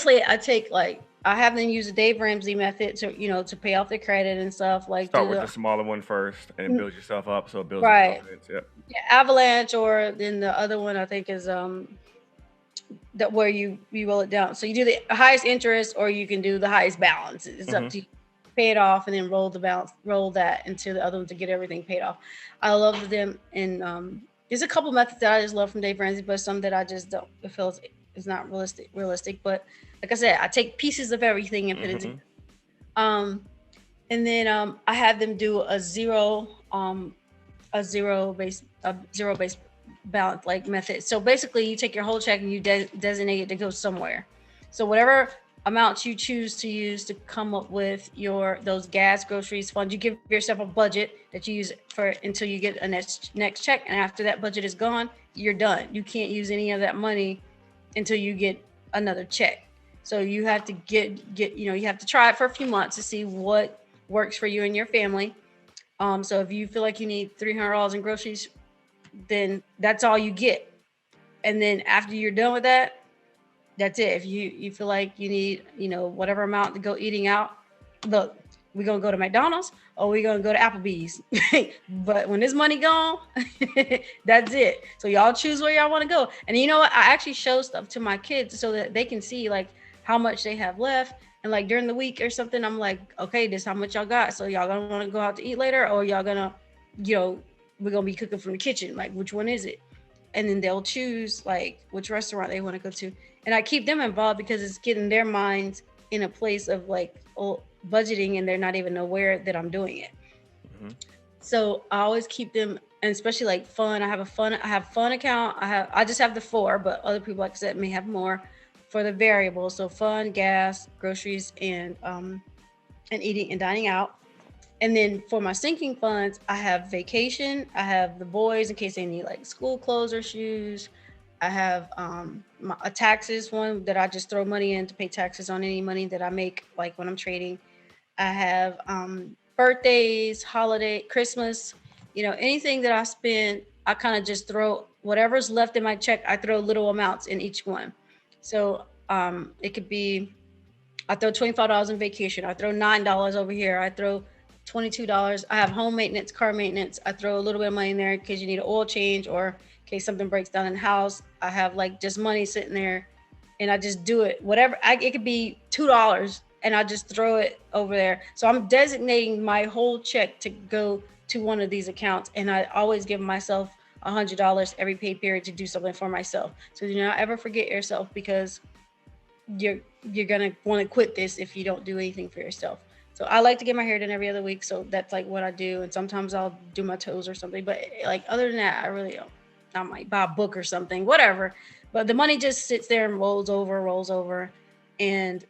honestly, I have them use the Dave Ramsey method to pay off their credit and stuff. Like Start do with the the smaller one first, and it builds yourself up, so it builds the right, confidence. Yep. yeah, Avalanche, or then the other one I think is that where you roll it down. So you do the highest interest, or you can do the highest balance. It's up Hmm. to you. Pay it off and then roll that into the other one to get everything paid off. I love them, and there's a couple methods that I just love from Dave Ramsey, but some that I just don't it feels is not realistic. But like I said, I take pieces of everything and put it together. Hmm. Um, and then I had them do a zero base balance like method. So basically, you take your whole check and you designate it to go somewhere. So whatever amounts you choose to use to come up with your those gas, groceries, funds, you give yourself a budget that you use for until you get a next check, and after that budget is gone, you're done. You can't use any of that money until you get another check. So you have to get you have to try it for a few months to see what works for you and your family. So if you feel like you need $300 in groceries, then that's all you get. And then after you're done with that, that's it. If you feel like you need whatever amount to go eating out, look, we're gonna go to McDonald's or we're gonna go to Applebee's. But when this money gone, that's it. So y'all choose where y'all want to go. And you know what? I actually show stuff to my kids so that they can see like how much they have left. And like during the week or something, I'm like, okay, this is how much y'all got. So y'all gonna want to go out to eat later, or y'all gonna, you know, we're gonna be cooking from the kitchen. Like, which one is it? And then they'll choose like which restaurant they want to go to. And I keep them involved because it's getting their minds in a place of like budgeting, and they're not even aware that I'm doing it. Hmm. So I always keep them, and especially like fun. I have fun account. I just have the four, but other people, like I said, may have more for the variables. So fun, gas, groceries, and eating and dining out. And then for my sinking funds, I have vacation. I have the boys in case they need like school clothes or shoes. I have a taxes one that I just throw money in to pay taxes on any money that I make, like when I'm trading. I have birthdays, holiday, Christmas, anything that I spend, I kind of just throw whatever's left in my check. I throw little amounts in each one. So it could be I throw $25 in vacation. I throw $9 over here. I throw $22. I have home maintenance, car maintenance. I throw a little bit of money in there in case you need an oil change or in case something breaks down in the house. I have like just money sitting there, and I just do it. It could be $2 and I just throw it over there. So I'm designating my whole check to go to one of these accounts, and I always give myself $100 every pay period to do something for myself. So do not ever forget yourself, because you're you're gonna want to quit this if you don't do anything for yourself. So I like to get my hair done every other week, so that's like what I do. And sometimes I'll do my toes or something, but like other than that, I really don't. I might buy a book or something, whatever. But the money just sits there and rolls over, and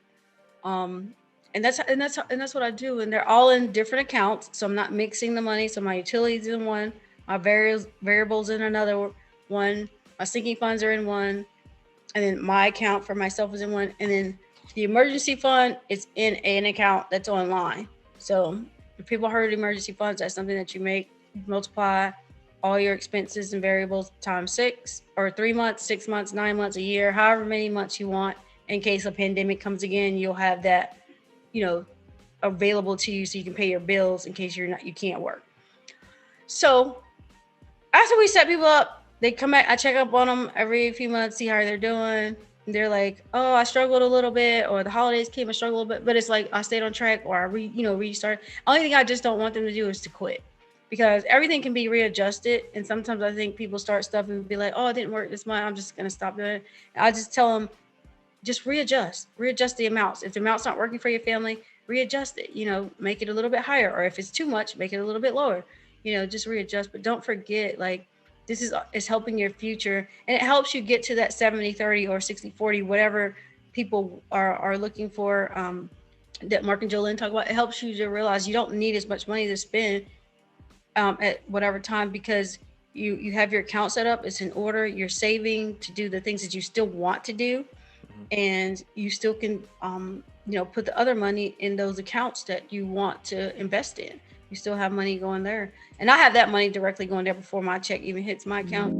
um, and that's what I do. And they're all in different accounts, so I'm not mixing the money. So my utilities in one, my variables in another one, my sinking funds are in one, and then my account for myself is in one, and then the emergency fund is in an account that's online. So if people heard emergency funds, that's something that you make multiply all your expenses and variables times 6 or 3 months, 6 months, 9 months, a year, however many months you want. In case a pandemic comes again, you'll have that, you know, available to you so you can pay your bills in case you can't work. So after we set people up, they come back. I check up on them every few months, see how they're doing. They're like, "Oh, I struggled a little bit," or the holidays came, I struggled a little bit. But it's like I stayed on track, or restart. Only thing I just don't want them to do is to quit, because everything can be readjusted. And sometimes I think people start stuff and be like, "Oh, it didn't work this month. I'm just gonna stop doing it." And I just tell them, just readjust the amounts. If the amounts not working for your family, readjust it. Make it a little bit higher, or if it's too much, make it a little bit lower. Just readjust. But don't forget, like, this is helping your future, and it helps you get to that 70-30 or 60-40, whatever people are looking for. That Mark and Jolene talk about. It helps you to realize you don't need as much money to spend at whatever time, because you have your account set up. It's in order. You're saving to do the things that you still want to do, Hmm. and you still can put the other money in those accounts that you want to invest in. You still have money going there, and I have that money directly going there before my check even hits my account.